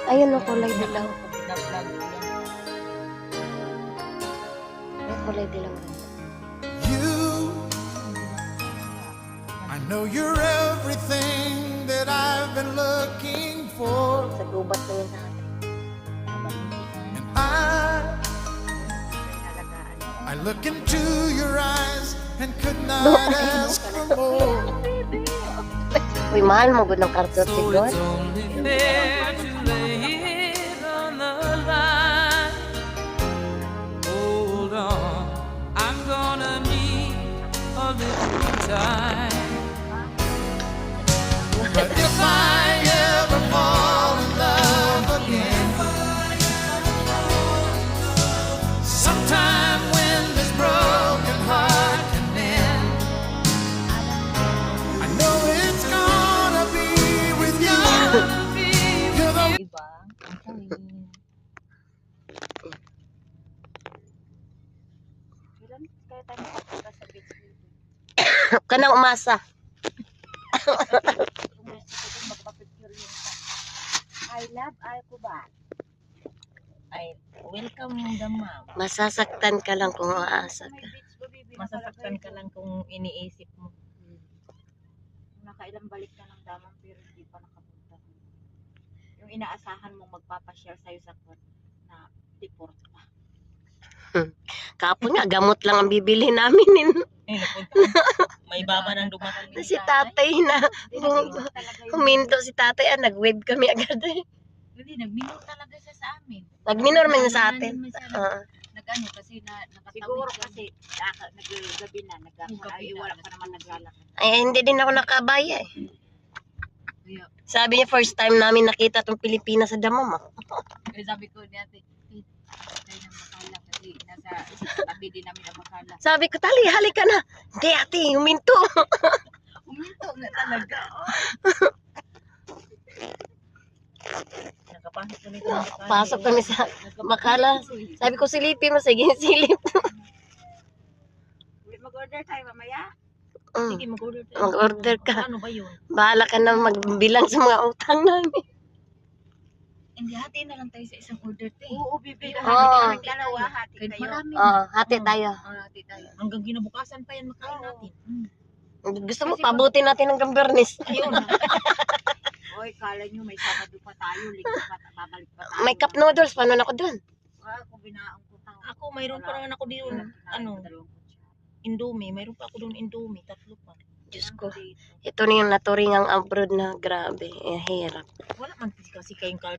Ayun o, kulay dilaw. Binablog ko yan. May kulay dilaw. You, I know you're everything that I've been looking for, Sa gubat na yun sa atin. and I look into your eyes and could not ask for more. Uy, mahal mo gud ng karton si God. only fair to lay it on the line. Hold on, I'm gonna need a little time. But if I ever fall in love again, sometime when this broken heart can mend, I know it's gonna be with you. You're the Diba? Ang tarin. Kailan kaya tayo makapunta sa beach? Kanang umasa. Kung gusto ko din magpapicture yun sa I love Alcoban. Ay, welcome the ma'am. Masasaktan ka lang kung aasa ka. Masasaktan ka lang kung iniisip mo. Nakailang balik na ng damang pero hindi pa nakapunta. Yung inaasahan mong magpapashare sa'yo sa kwan na deport pa. Kapon nga, gamot lang ang bibili namin. May baba ng dumating Si tatay na. Huminto si tatay. Nag-wave kami agad eh. Hindi, nagminor talaga siya sa amin. Nagminor man niya sa atin. Nag-ano kasi nakatawid. Siguro kasi nag-gabi na. Ay, wala pa naman naglalakad. Ay, hindi din ako nakabaya eh. Kaya, Sabi niya, first time namin nakita itong Pilipinas sa Damam. kaya sabi ko dati, tayo ng Makala kasi nasa tabi din namin ang Makala. Sabi ko, tali, halika na. Hindi ate, huminto. Uminto na talaga. Nakapasok kami sa Makala. Pasok kami sa Makala. Sabi ko, silipin mo. Sige, silip. Mag-order tayo mamaya? Mm. Sige, mag-order tayo. Mag-order ka. Ano ba yun? Bahala ka na magbilang sa mga utang namin. Hindi, hati na lang tayo sa isang order tayo. Oo, bibigyan. Oo. Dalawa, hati kayo. Marami. Hati tayo. Hati tayo. Hanggang kinabukasan pa yan makain natin. Gusto mo, pabuti natin ng Gambernis. Ayun. Oy, kala nyo may Sabado pa tayo. Linggo pa, babalik pa tayo. May cup noodles, paano na ako dun? Ako, binaang ko tao. Ako, mayroon pa naman ako dito. Ano? Indomie. Mayroon pa ako doon Indomie. 3 pa. Diyos ko. Ito na yung naturingang abroad na grabe. Hirap. Wala man kasi kayong